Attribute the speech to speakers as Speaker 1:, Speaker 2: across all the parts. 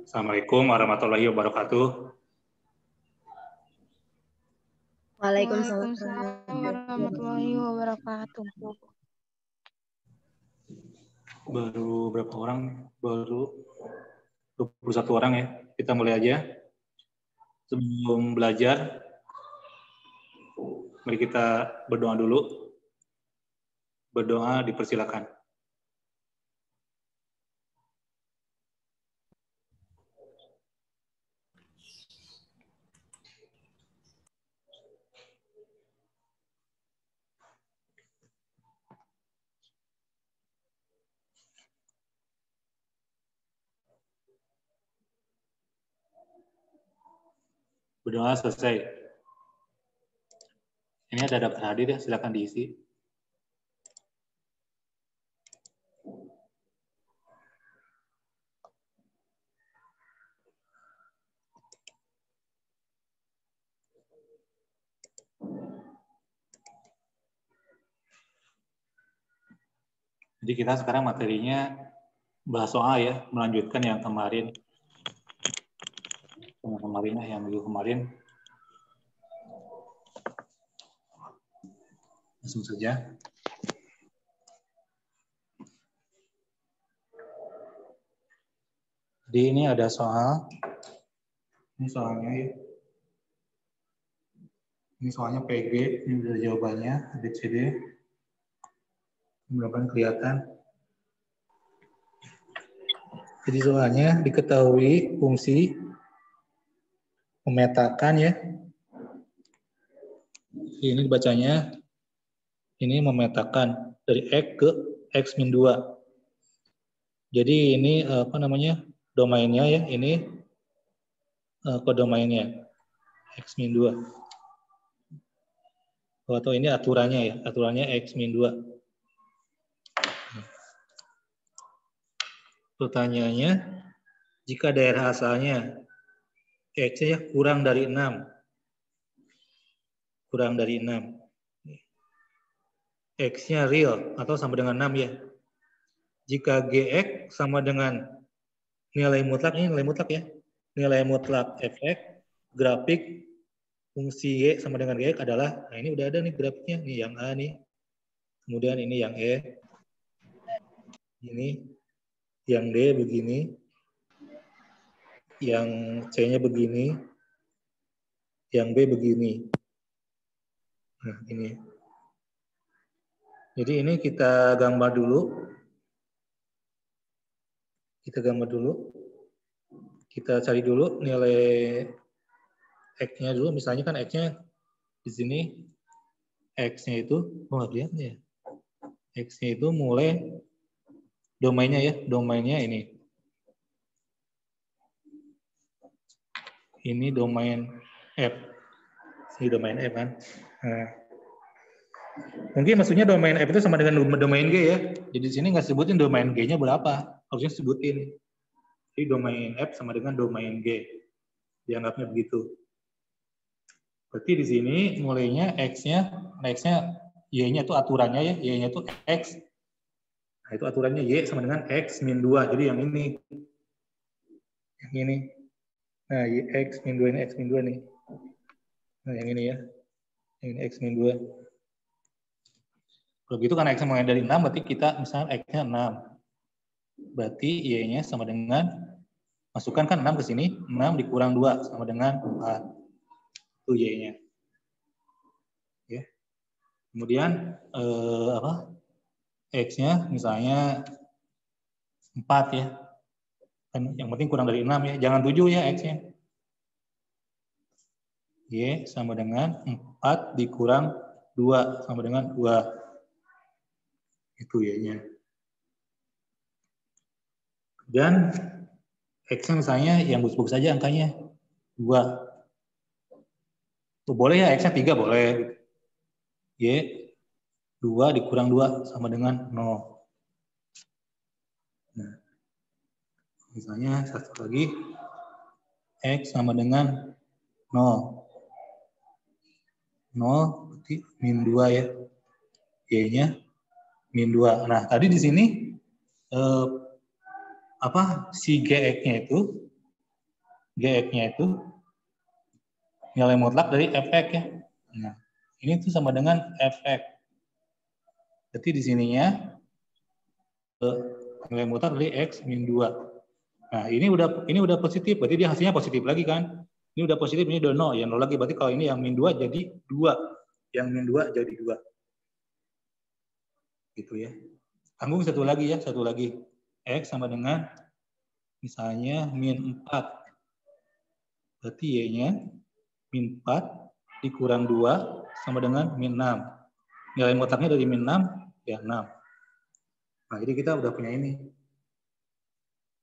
Speaker 1: Assalamualaikum warahmatullahi wabarakatuh.
Speaker 2: Waalaikumsalam warahmatullahi wabarakatuh.
Speaker 1: Baru berapa orang? Baru 21 orang ya. Kita mulai aja. Sebelum belajar, mari kita berdoa dulu. Berdoa dipersilakan. Berdoa selesai. Ini ada daftar hadir ya, silakan diisi. Jadi kita sekarang materinya bahas soal ya, melanjutkan yang kemarin. Yang minggu kemarin. Langsung saja. Jadi ini ada soal. Ini soalnya ya. Ini soalnya PG, ini sudah jawabannya, ABCD. Mudah-mudahan kelihatan. Jadi soalnya diketahui fungsi memetakan ya. Ini dibacanya, ini memetakan dari X ke X-2. Jadi ini apa namanya, domainnya ya, ini kodomainnya X-2. Atau ini aturannya ya, aturannya X-2. Pertanyaannya, jika daerah asalnya X-nya kurang dari 6, X-nya real atau sama dengan 6 ya. Jika GX sama dengan nilai mutlak, ini nilai mutlak ya. Nilai mutlak fx, grafik fungsi Y sama dengan GX adalah, nah ini udah ada nih grafiknya, nih yang A nih. Kemudian ini yang E. Ini yang D begini. Yang C-nya begini. Yang B begini. Nah, ini. Jadi ini kita gambar dulu. Kita cari dulu nilai X-nya dulu. Misalnya kan X-nya di sini. X-nya itu, lihat ya. X-nya itu mulai domainnya ya. Domainnya ini. Ini domain F. Ini domain F kan. Nah. Mungkin maksudnya domain F itu sama dengan domain G ya. Jadi di sini nggak sebutin domain G-nya berapa. Harusnya sebutin. Jadi domain F sama dengan domain G. Dianggapnya begitu. Berarti di sini mulainya X-nya Y-nya itu aturannya ya. Y-nya itu X. Nah itu aturannya Y sama dengan X-2. Jadi yang ini. Yang ini. Nah X-2 ini X-2 nih. Nah yang ini ya. Yang ini X-2. Kalau gitu kan X-nya mulai dari 6, berarti kita misalnya X-nya 6. Berarti Y-nya sama dengan, masukkan kan 6 ke sini, 6 dikurang 2 sama dengan 4. Itu Y-nya. Ya. Kemudian X-nya misalnya 4 ya. Kan yang penting kurang dari 6 ya. Jangan 7 ya X-nya. Y sama dengan 4 dikurang 2 sama dengan 2. Itu Y-nya. Dan X-nya misalnya yang bagus-bagus saja angkanya 2. Tuh, boleh ya X-nya 3 boleh. Y 2 dikurang 2 sama dengan 0. Nah, misalnya satu lagi X sama dengan 0. 0 berarti min 2 ya. Y-nya min 2. Nah, tadi di sini si GX-nya itu nilai mutlak dari fx ya. Nah, ini tuh sama dengan fx. Berarti di sininya nilai mutlak dari x min 2. Nah, ini udah positif, berarti dia hasilnya positif lagi kan? Ini udah positif, ini udah 0, yang 0 lagi. Berarti kalau ini yang min 2 jadi 2. Yang min 2 jadi 2. Gitu ya. Tanggung satu lagi. X sama dengan misalnya min 4. Berarti Y-nya min 4 dikurang 2 sama dengan min 6. Nilai mutlaknya dari min 6 ya 6. Nah, jadi kita udah punya ini.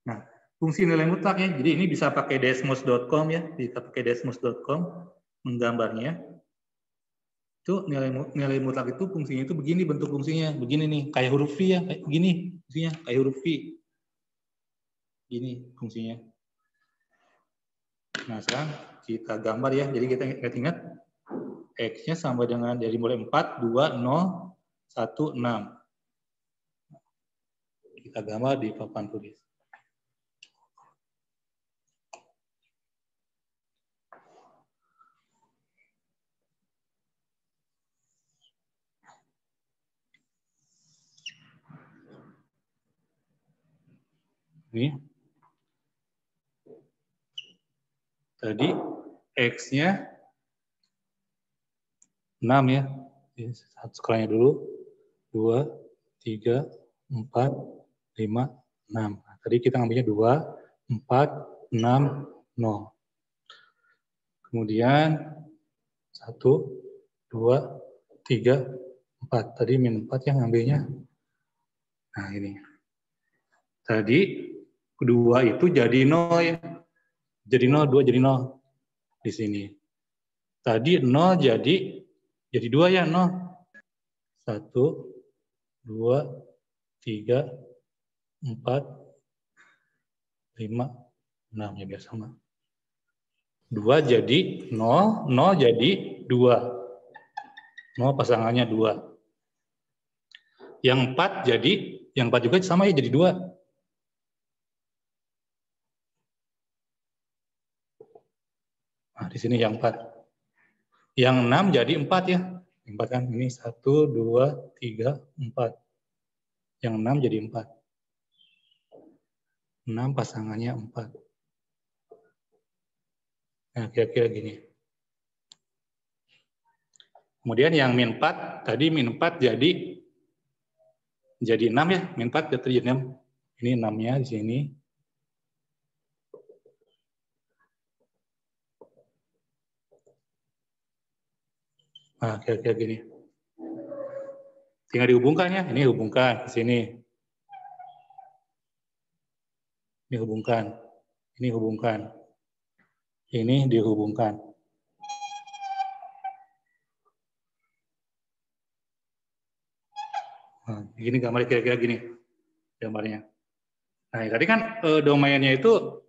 Speaker 1: Nah, fungsi nilai mutlak ya. Jadi ini bisa pakai desmos.com ya. Bisa pakai desmos.com menggambarnya. Itu nilai mutlak itu fungsinya itu begini, bentuk fungsinya. Begini nih, kayak huruf V ya, kayak begini fungsinya, kayak huruf V. Ini fungsinya. Nah, sekarang kita gambar ya. Jadi kita ingat X-nya sama dengan dari mulai 4, 2, 0, 1, 6. Kita gambar di papan tulis. Ini. Tadi X-nya 6 ya. Skalanya dulu. 2, 3, 4, 5, 6. Nah, tadi kita ngambilnya 2, 4, 6, 0. Kemudian 1, 2, 3, 4. Tadi min 4 yang ngambilnya. Nah, ini. Tadi kedua itu jadi 0 ya. Jadi 0, 2 jadi 0 di sini. Tadi 0 jadi 2 ya, 0. 1, 2, 3, 4, 5, 6 ya biasa mah. 2 jadi 0, 0 jadi 2. 0 pasangannya 2. Yang 4 jadi, yang 4 juga sama ya jadi 2. Nah, di sini yang 4. Yang 6 jadi 4 ya. 4 kan ini 1, 2, 3, 4. Yang 6 jadi 4. 6 pasangannya 4. Nah, kira-kira gini. Kemudian yang min 4, tadi min 4 jadi 6 ya. Min 4 jadi 6. Ini 6-nya di sini. Nah, kira-kira gini. Tinggal dihubungkan ya. Ini hubungkan ke sini. Ini hubungkan. Ini hubungkan. Ini dihubungkan. Nah, gini gambarnya kira-kira gini. Gambarnya. Nah, tadi kan domainnya itu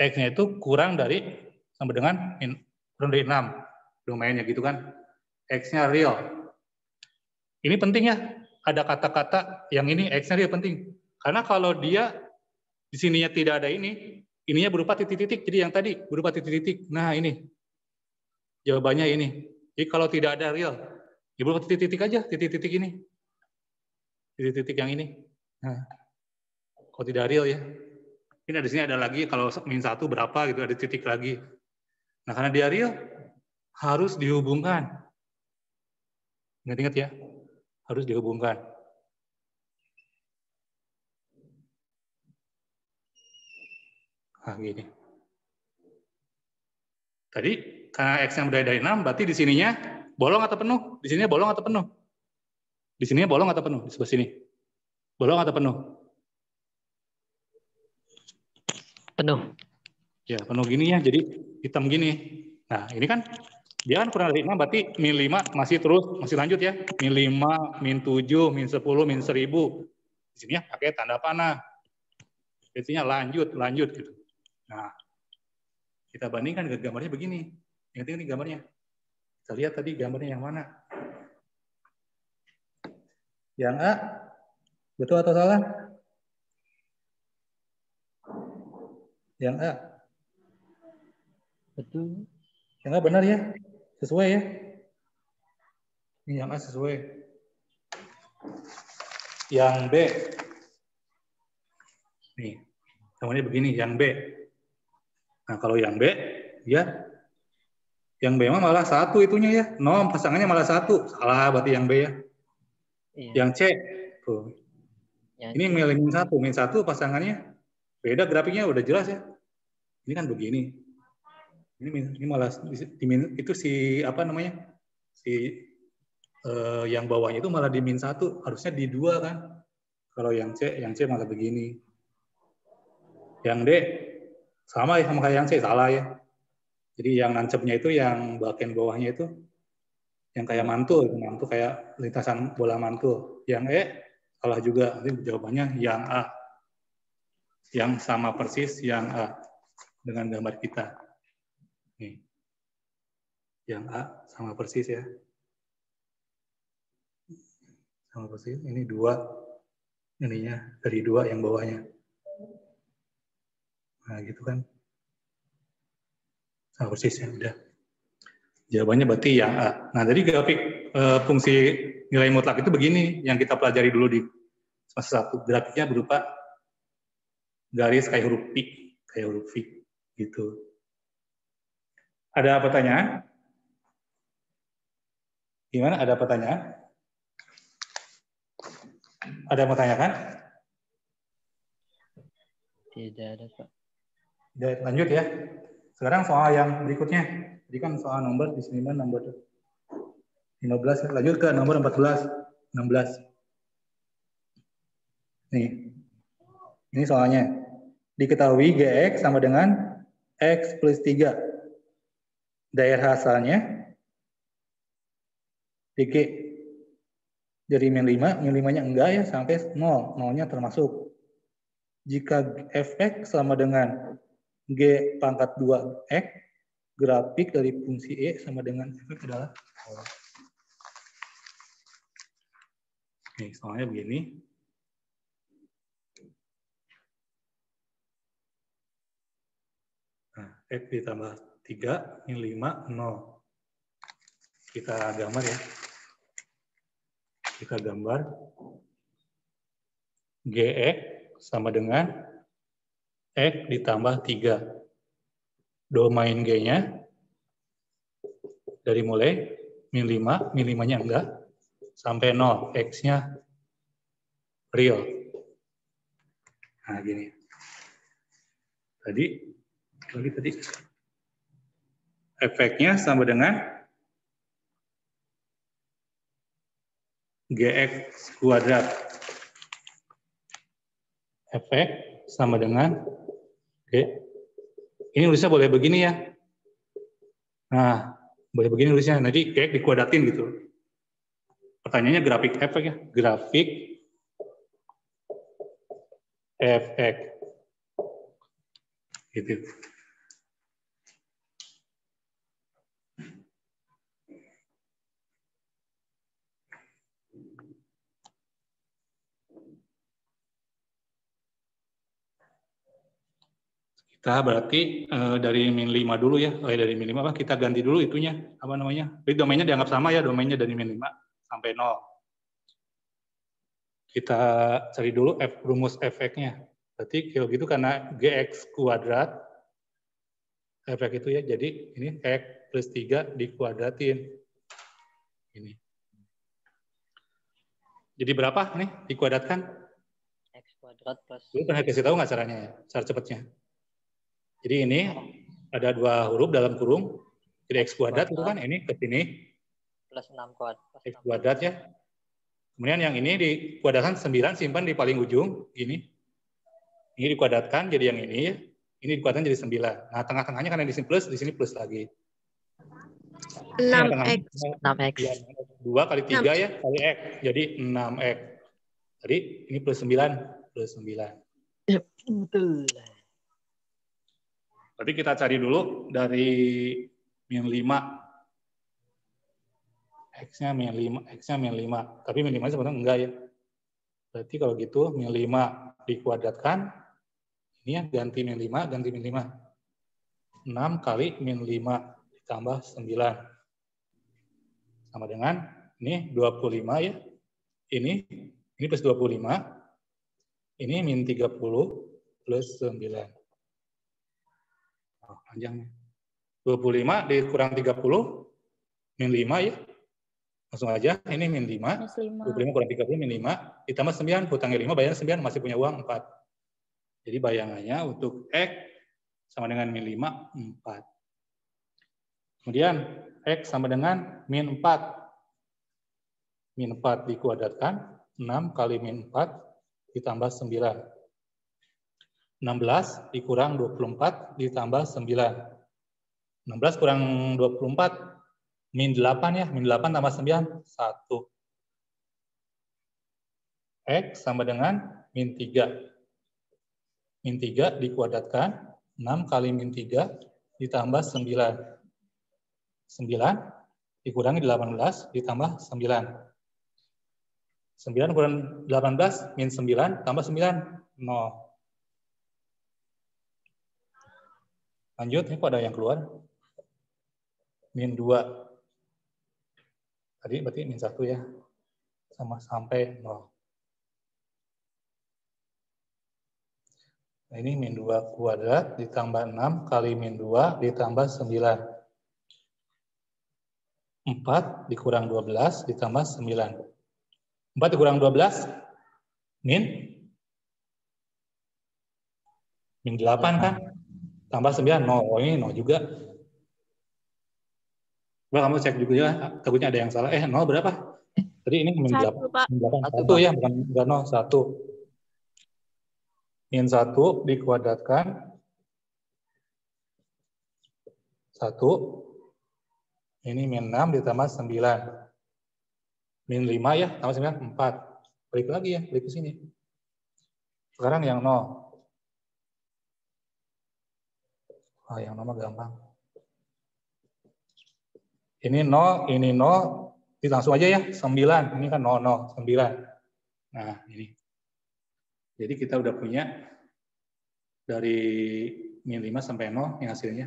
Speaker 1: X-nya itu kurang dari sama dengan kurang dari 6. Domainnya gitu kan. X-nya real. Ini penting ya. Ada kata-kata yang ini X-nya real penting. Karena kalau dia di sininya tidak ada ininya berupa titik-titik. Jadi yang tadi berupa titik-titik. Nah, ini. Jawabannya ini. Jadi kalau tidak ada real, ya berupa titik-titik aja, titik-titik ini. Titik-titik yang ini. Nah, kalau tidak real ya. Ini di sini ada lagi, kalau min 1 berapa gitu, ada titik lagi. Nah, karena dia real, harus dihubungkan. Ingat-ingat ya, harus dihubungkan. Nah, gini. Tadi karena X yang berdaya dari 6, berarti di sininya bolong atau penuh? Di sininya bolong atau penuh? Di sininya bolong atau penuh? Di sebelah sini. Bolong atau penuh?
Speaker 3: Penuh.
Speaker 1: Ya, penuh gini ya, jadi hitam gini. Nah, ini kan dia kan kurang dari 6, berarti min 5 masih terus, masih lanjut ya. Min 5, min 7, min 10, min 1000. Di sini ya pakai tanda panah. Biasanya lanjut gitu. Nah, kita bandingkan dengan gambarnya begini. Ingat ini gambarnya. Kita lihat tadi gambarnya yang mana. Yang A, betul atau salah? Yang A.
Speaker 3: Betul.
Speaker 1: Yang A benar ya? Sesuai ya? Ini yang A sesuai. Yang B. Nih, namanya begini, yang B. Nah, kalau yang B, ya, yang B malah 1 itunya ya. No, pasangannya malah 1. Salah berarti yang B ya.
Speaker 3: Iya.
Speaker 1: Yang C, tuh.
Speaker 3: Yang
Speaker 1: Ini
Speaker 3: C.
Speaker 1: min 1 pasangannya beda grafiknya udah jelas ya. Ini kan begini. Ini malah itu si apa namanya? Si yang bawahnya itu malah di min 1, harusnya di 2 kan. Kalau yang C malah begini. Yang D sama ya sama kayak yang C, salah ya. Jadi yang nancepnya itu yang bagian bawahnya itu yang kayak mantul kayak lintasan bola mantul. Yang E salah juga. Nanti jawabannya yang A. Yang sama persis yang A dengan gambar kita. Nih. Yang A sama persis ya. Sama persis. Ini 2 ininya dari 2 yang bawahnya. Nah, gitu kan. Sama persis ya, udah. Jawabannya berarti yang A. Nah, dari grafik fungsi nilai mutlak itu begini yang kita pelajari dulu di semester 1. Grafiknya berupa garis kayak huruf V gitu. Ada pertanyaan? Gimana? Ada pertanyaan? Ada yang mau tanyakan?
Speaker 3: Tidak ada, Pak.
Speaker 1: Udah, lanjut ya. Sekarang soal yang berikutnya. Jadi kan soal nomor di sini nomor 15, lanjut ke nomor 14, 16. Nih. Ini soalnya. Diketahui GX sama dengan X plus 3. Daerah asalnya DQ dari min 5, min 5-nya enggak ya sampai 0, 0-nya termasuk. Jika fx sama dengan G pangkat 2x, grafik dari fungsi E sama dengan fx adalah Oke, soalnya begini. Nah, X ditambah 3, min 5, 0. Kita gambar ya. Kita gambar. GX sama dengan X ditambah 3. Domain G-nya dari mulai min 5, min 5-nya enggak, sampai 0, X-nya real. Nah, gini. Tadi efeknya sama dengan GX kuadrat. Efek sama dengan G. Ini nulisnya boleh begini ya. Nah, boleh begini nulisnya. Nanti GX dikuadratin gitu. Pertanyaannya grafik efek ya. Grafik efek. Gitu. Kita berarti dari min 5 dulu ya. Dari min 5 kita ganti dulu itunya. Apa namanya? Jadi domainnya dianggap sama ya. Domainnya dari min 5 sampai 0. Kita cari dulu rumus efeknya. Berarti kalau gitu karena GX kuadrat efek itu ya. Jadi ini X plus 3 dikuadratin. Ini. Jadi berapa nih dikuadratkan?
Speaker 3: X kuadrat plus.
Speaker 1: Lu pernah kasih tahu nggak caranya ya? Cara cepatnya. Jadi ini ada 2 huruf dalam kurung. Jadi X kuadrat itu kan ini ke sini.
Speaker 3: Plus 6 kuadrat.
Speaker 1: X kuadrat ya. Kemudian yang ini dikuadratkan 9, simpan di paling ujung. Gini. Ini dikuadratkan jadi yang ini ya. Ini dikuadratkan jadi 9. Nah, tengah-tengahnya karena di sini plus lagi.
Speaker 2: 6X.
Speaker 3: 6X.
Speaker 1: Ya, 2 kali 3 ya, kali X. Jadi 6X. Tadi ini plus 9. Plus 9.
Speaker 3: Ya, betul.
Speaker 1: Berarti kita cari dulu dari min 5. X-nya min 5. Tapi min 5 sebenarnya enggak ya. Berarti kalau gitu min 5 dikuadratkan. Ini ya, ganti min 5, ganti min 5. 6 kali min 5 ditambah 9. Sama dengan, ini 25 ya. Ini plus 25. Ini min 30 plus 9. Oh, panjang. 25 dikurang 30, min 5 ya. Langsung aja, ini min 5. 25 kurang 30, min 5. Ditambah 9, hutangnya 5, bayar 9, masih punya uang 4. Jadi bayangannya untuk X sama dengan min 5, 4. Kemudian X sama dengan min 4. Min 4 dikuadratkan, 6 kali min 4 ditambah 9. 16 dikurang 24 ditambah 9. 16 kurang 24, min 8 ya, min 8 tambah 9, 1. X sama dengan min 3. Min 3 dikuadratkan, 6 kali min 3 ditambah 9. 9 dikurangi 18 ditambah 9. 9 kurang 18, min 9 tambah 9, 0. Lanjut, ini kok ada yang keluar? Min 2. Tadi berarti min 1 ya. Sama sampai 0. Nah, ini min 2 kuadrat ditambah 6 kali min 2 ditambah 9. 4 dikurang 12 ditambah 9. 4 dikurang 12, min 8 kan? Tambah 9, 0. Oh, ini 0 juga. Coba kamu cek juga ya, takutnya ada yang salah. 0 berapa? Tadi ini min 8. 1 ya, bukan 0, 1. Min 1 dikuadratkan. 1. Ini min 6 ditambah 9. Min 5 ya, tambah 9, 4. Balik lagi ya, balik ke sini. Sekarang yang 0. Oh, yang 0 gampang. Ini 0, ini 0. Langsung aja ya, 9. Ini kan 0, 0, 9. Nah, ini. Jadi kita udah punya dari min 5 sampai 0 yang hasilnya.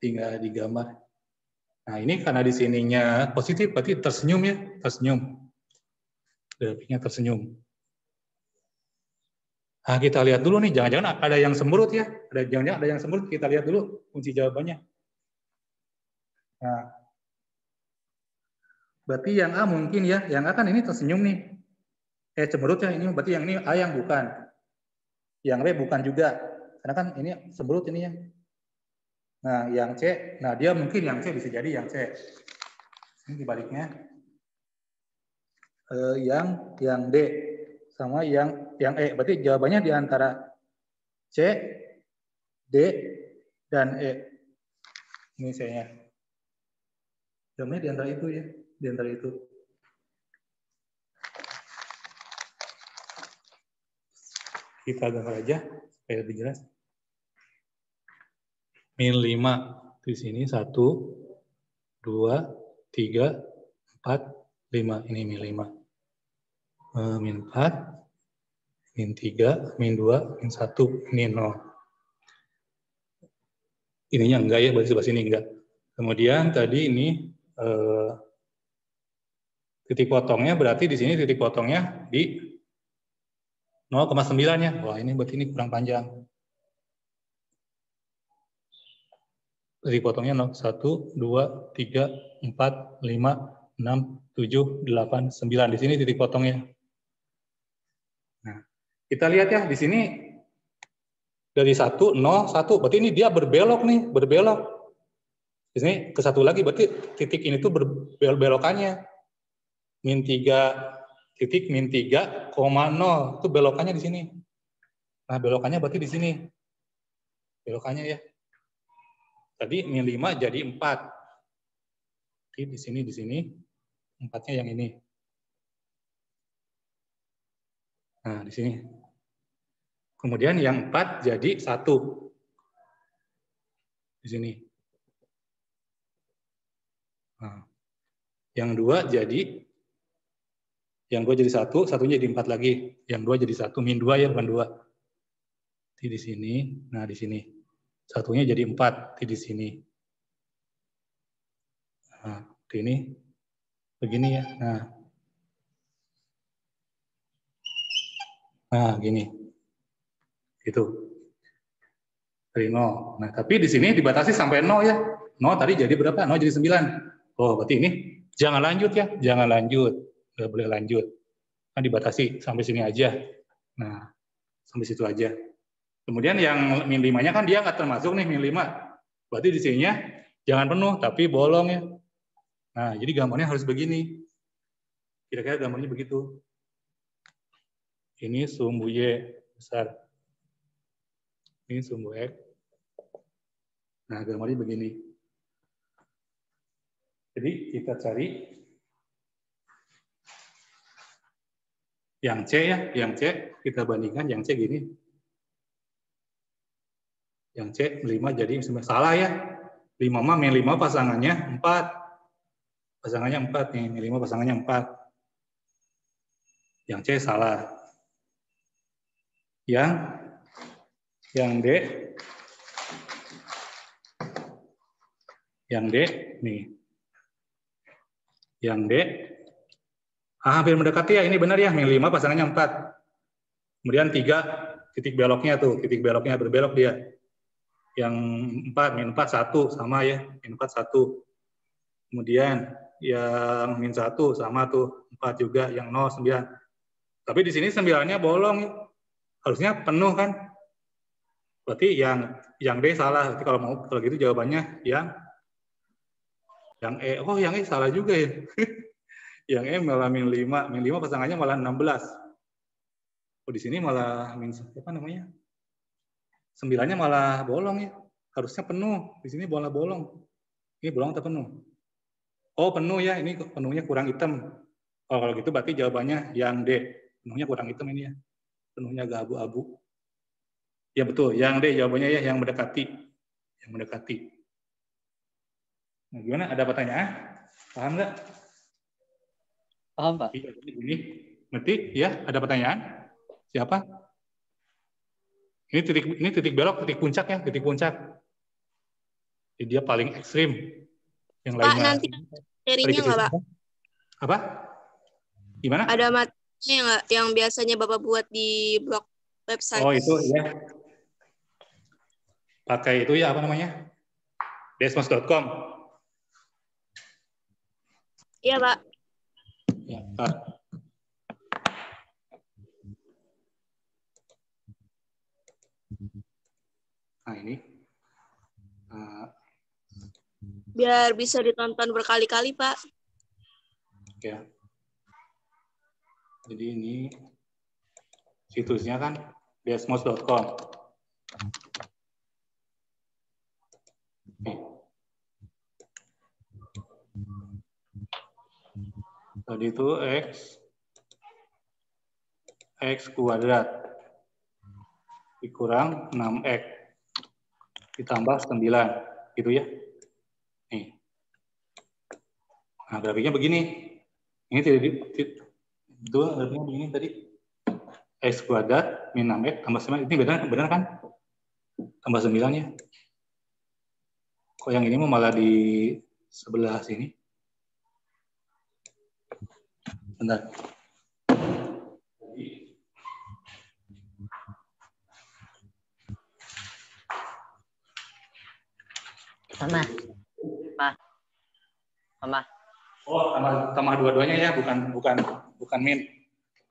Speaker 1: Tinggal digambar. Nah, ini karena di sininya positif, berarti tersenyum ya, tersenyum. Grafiknya tersenyum. Nah, kita lihat dulu nih, jangan-jangan ada yang sembrut ya. Jangan-jangan ada yang sembrut, kita lihat dulu kunci jawabannya. Nah, berarti yang A mungkin ya, yang A kan ini tersenyum nih. Cemberut ya, ini berarti yang ini A yang bukan. Yang B bukan juga, karena kan ini sembrut ini ya. Nah, yang C, nah dia mungkin yang C bisa jadi yang C. Ini dibaliknya. Yang D sama yang E. Berarti jawabannya di antara C, D, dan E. Ini C-nya. Jawabannya di antara itu ya, di antara itu. Kita gambar aja supaya lebih jelas. Min 5 di sini 1, 2, 3, 4, 5. Ini min 5. Min 4, min 3, min 2, min 1, ini 0. Ininya enggak ya, berarti sebelah sini enggak. Kemudian tadi ini titik potongnya, berarti di sini titik potongnya di 0,9 ya. Wah, ini berarti ini kurang panjang. titik potongnya 0, 1, 2, 3, 4, 5, 6, 7, 8, 9. Di sini titik potongnya. Nah, kita lihat ya di sini dari 1, 0, 1. Berarti ini dia berbelok nih, berbelok. Di sini ke satu lagi, berarti titik ini tuh belokannya. Min 3, titik min 3,0. Itu belokannya di sini. Nah, belokannya berarti di sini. Belokannya ya. Tadi min 5 jadi 4. Jadi di sini. 4-nya yang ini. Nah, di sini. Kemudian yang 4 jadi 1. Di sini. Nah, yang 2 jadi, yang 2 jadi 1, satunya jadi 4 lagi. Yang 2 jadi 1, min 2 ya, bukan 2. Di sini, nah di sini. Satunya jadi 4, di sini. Nah, ini begini ya. Nah, gini. Gitu. Dari 0. Nah, tapi di sini dibatasi sampai 0 ya. 0 tadi jadi berapa? 0 jadi 9. Oh, berarti ini jangan lanjut ya. Jangan lanjut. Nggak boleh lanjut. Kan dibatasi sampai sini aja. Nah, sampai situ aja. Kemudian yang min 5-nya kan dia nggak termasuk nih, min 5. Berarti di sininya jangan penuh, tapi bolong ya. Nah, jadi gambarnya harus begini. Kira-kira gambarnya begitu. Ini sumbu Y besar. Ini sumbu X. Nah, gambarnya begini. Jadi kita cari yang C ya, yang C kita bandingkan yang C gini. Yang C 5 jadi salah ya. 5 mah min 5 pasangannya 4. Pasangannya 4 nih, min 5 pasangannya 4. Yang C salah. Yang D nih. Yang D hampir mendekati ya, ini benar ya, min 5 pasangannya 4. Kemudian 3 titik beloknya tuh, titik beloknya berbelok dia. Yang 4, min 4 1 sama ya, min 4 1. Kemudian yang min 1 sama tuh, 4 juga, yang 0 9. Tapi di sini 9-nya bolong. Harusnya penuh kan? Berarti yang D salah. Berarti kalau gitu jawabannya yang E. Oh, yang E salah juga ya. Yang E malah min 5. Min 5 pasangannya malah 16. Oh, di sini malah min apa namanya? 9-nya malah bolong ya. Harusnya penuh. Di sini malah bolong. Ini bolong atau penuh? Oh, penuh ya. Ini penuhnya kurang hitam. Oh, kalau gitu berarti jawabannya yang D. Penuhnya kurang hitam ini ya. Penuhnya agak abu-abu. Ya betul, yang D jawabannya ya, yang mendekati. Yang mendekati. Nah, gimana? Ada pertanyaan? Paham nggak?
Speaker 3: Paham, Pak?
Speaker 1: Iya, ini. Ngerti? Ya, ada pertanyaan? Siapa? Ini titik belok, titik puncak ya, titik puncak. Jadi dia paling ekstrim. Yang
Speaker 2: Pak,
Speaker 1: lainnya.
Speaker 2: nanti materinya nggak, Pak?
Speaker 1: Apa? Gimana?
Speaker 2: Ada materinya nggak yang biasanya Bapak buat di blog website?
Speaker 1: Oh, itu ya. Pakai itu ya, apa namanya? Desmos.com.
Speaker 2: Iya, Pak.
Speaker 1: Ya, Pak. Nah, ini.
Speaker 2: Biar bisa ditonton berkali-kali, Pak.
Speaker 1: Ya. Jadi ini situsnya kan desmos.com. Tadi itu X kuadrat dikurang 6X ditambah 9, gitu ya. Nih. Nah, grafiknya begini. Ini itu grafiknya begini tadi. X kuadrat min 6X tambah 9. Ini benar kan? Tambah 9-nya. Kok yang ini malah di sebelah sini? Bentar.
Speaker 3: Mama.
Speaker 1: Oh, tambah dua-duanya ya, bukan min.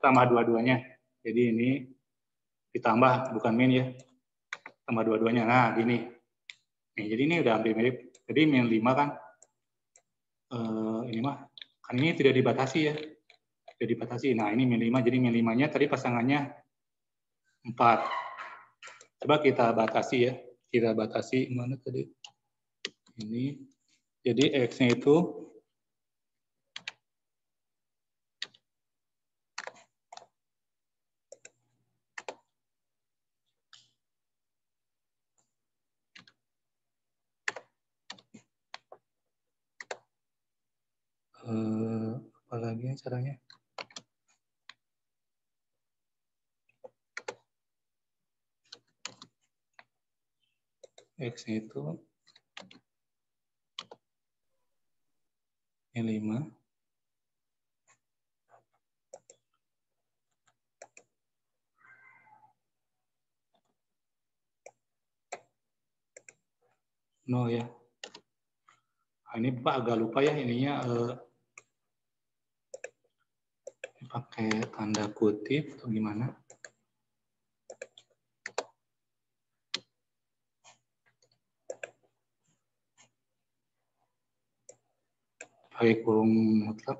Speaker 1: Tambah dua-duanya. Jadi ini ditambah bukan min ya. Tambah dua-duanya. Nah, gini. Nih, jadi ini udah hampir mirip. Jadi min 5 kan ini mah kan ini tidak dibatasi ya. Tidak dibatasi. Nah, ini min 5. Jadi min 5-nya tadi pasangannya 4. Coba kita batasi ya. Kita batasi mana tadi? Ini. Jadi X-nya itu apa lagi caranya? X itu min 5 no ya. Nah, ini Pak agak lupa ya ininya pakai tanda kutip atau gimana? Pakai kurung mutlak.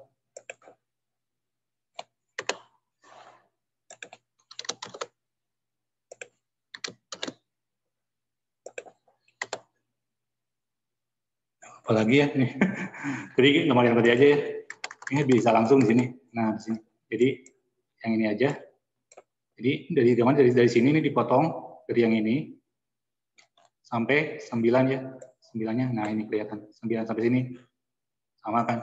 Speaker 1: Apalagi ya nih. Jadi nomor yang tadi aja ya. Ini bisa langsung di sini. Nah, di sini. Jadi yang ini aja. Jadi dari sini ini dipotong dari yang ini sampai 9 ya. 9-nya. Nah, ini kelihatan. 9 sampai sini. Sama kan?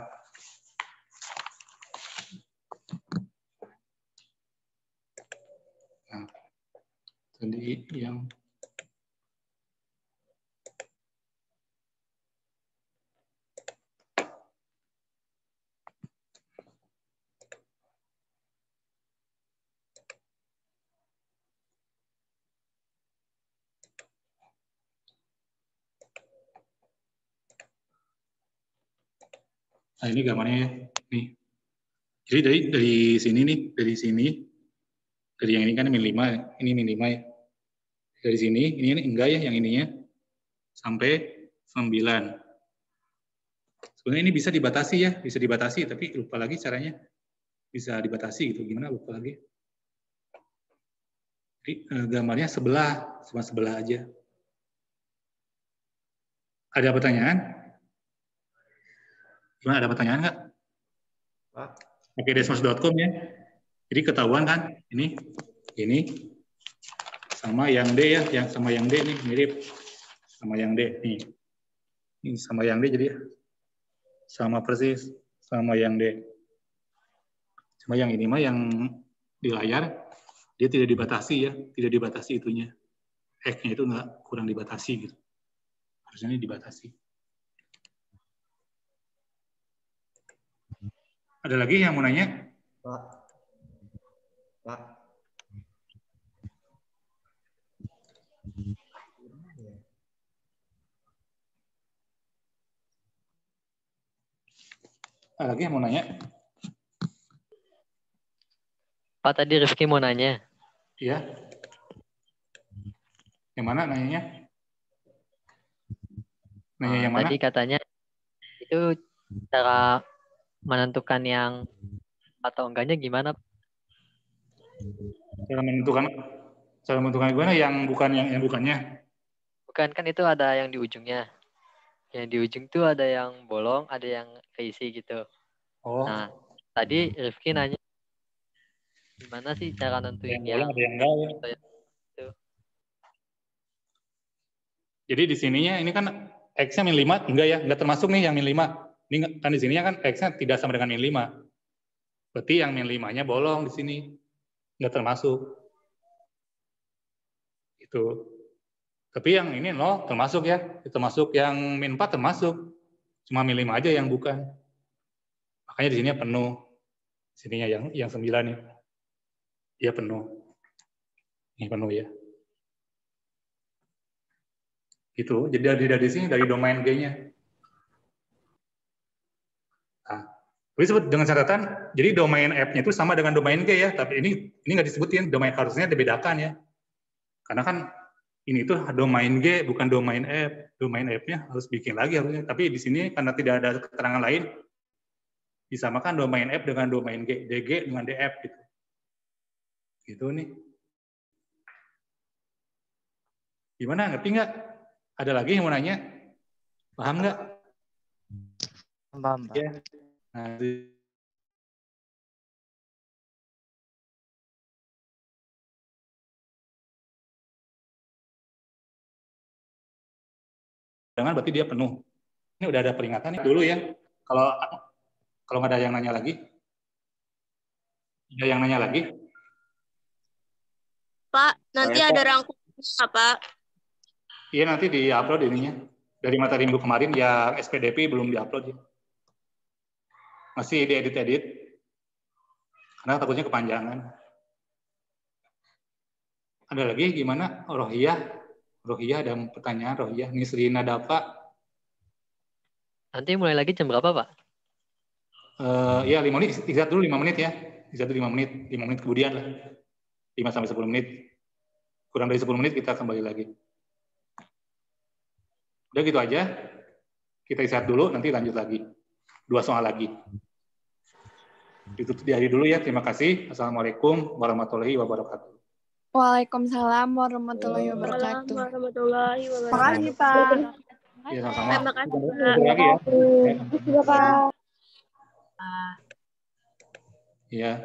Speaker 1: Nah, jadi yang nah, ini gambarnya ya. Nih. Jadi dari sini nih, dari yang ini kan min 5, ini min 5 ya. Dari sini, ini enggak ya yang ininya, sampai 9. Sebenarnya ini bisa dibatasi ya, bisa dibatasi, tapi lupa lagi caranya. Bisa dibatasi gitu, gimana lupa lagi. Jadi gambarnya sebelah, cuma sebelah aja. Ada pertanyaan? Gimana, ada pertanyaan nggak?
Speaker 4: Pak.
Speaker 1: Pakai desmos.com ya. Jadi ketahuan kan, ini sama yang D ya, yang sama yang D nih mirip sama yang D nih. Ini sama yang D jadi sama persis sama yang D. Cuma yang ini mah yang di layar dia tidak dibatasi ya, tidak dibatasi itunya. X-nya itu nggak kurang dibatasi gitu. Harusnya ini dibatasi. Ada lagi yang mau nanya?
Speaker 4: Pak.
Speaker 1: Ada lagi yang mau nanya?
Speaker 3: Pak, tadi Rifki mau nanya.
Speaker 1: Iya. Yang mana nanyanya? Nanya yang mana?
Speaker 3: Tadi katanya itu cara menentukan yang atau enggaknya gimana?
Speaker 1: Cara menentukan gimana yang bukannya?
Speaker 3: Bukan, kan itu ada yang di ujungnya. Yang di ujung tuh ada yang bolong, ada yang keisi gitu.
Speaker 1: Oh.
Speaker 3: Nah, tadi Rifki nanya gimana sih cara nentuin
Speaker 1: Ada yang bolong, ada yang enggak ya.
Speaker 3: Itu.
Speaker 1: Jadi di sininya ini kan X-nya min 5, enggak ya, enggak termasuk nih yang min 5. Ini kan di sininya kan X-nya tidak sama dengan min 5. Berarti yang min 5-nya bolong di sini. Enggak termasuk. Itu. Tapi yang ini 0 termasuk ya. Termasuk yang min 4 termasuk. Cuma min 5 aja yang bukan. Makanya di sininya penuh. Sininya yang 9 nih. Dia penuh. Ini penuh ya. Gitu. Jadi dari sini dari domain G-nya. Nah, tapi sebut dengan catatan, jadi domain app-nya itu sama dengan domain G ya, tapi ini nggak disebutin, domain harusnya dibedakan ya. Karena kan ini tuh domain G bukan domain app. Domain app-nya harus bikin lagi harusnya. Tapi di sini karena tidak ada keterangan lain, disamakan domain app dengan domain G, DG dengan DF gitu. Gitu nih. Gimana? Ngerti nggak? Ada lagi yang mau nanya? Paham nggak?
Speaker 4: Paham, Pak.
Speaker 1: Ya. Nah, jangan berarti dia penuh. Ini udah ada peringatan nih dulu ya. Kalau nggak ada yang nanya lagi, ada yang nanya lagi?
Speaker 2: Pak, nanti ada rangkumannya, Pak.
Speaker 1: Iya, nanti di-upload ininya. Dari materi minggu kemarin yang SPDP belum di-upload ya. Masih diedit-edit. Karena takutnya kepanjangan. Ada lagi gimana? Rohiyah ada pertanyaan Rohiyah. Nisrina Dava.
Speaker 3: Nanti mulai lagi jam berapa, Pak?
Speaker 1: Ya 5 menit, istirahat dulu 5 menit ya. Istirahat 5 menit, 5 menit kemudian lah. 5-10 menit. Kurang dari 10 menit kita kembali lagi. Udah gitu aja. Kita istirahat dulu, nanti lanjut lagi. 2 soal lagi. Ditutup di hari dulu ya. Terima kasih. Assalamualaikum warahmatullahi wabarakatuh.
Speaker 5: Waalaikumsalam warahmatullahi wabarakatuh.
Speaker 2: Warahmatullahi
Speaker 5: Terima kasih,
Speaker 2: wabarakatuh.
Speaker 5: Pak.
Speaker 1: Ya, sama-sama.
Speaker 2: Terima kasih, Pak.
Speaker 1: Terima lagi ya.
Speaker 5: Terima kasih, Pak.
Speaker 1: Ya.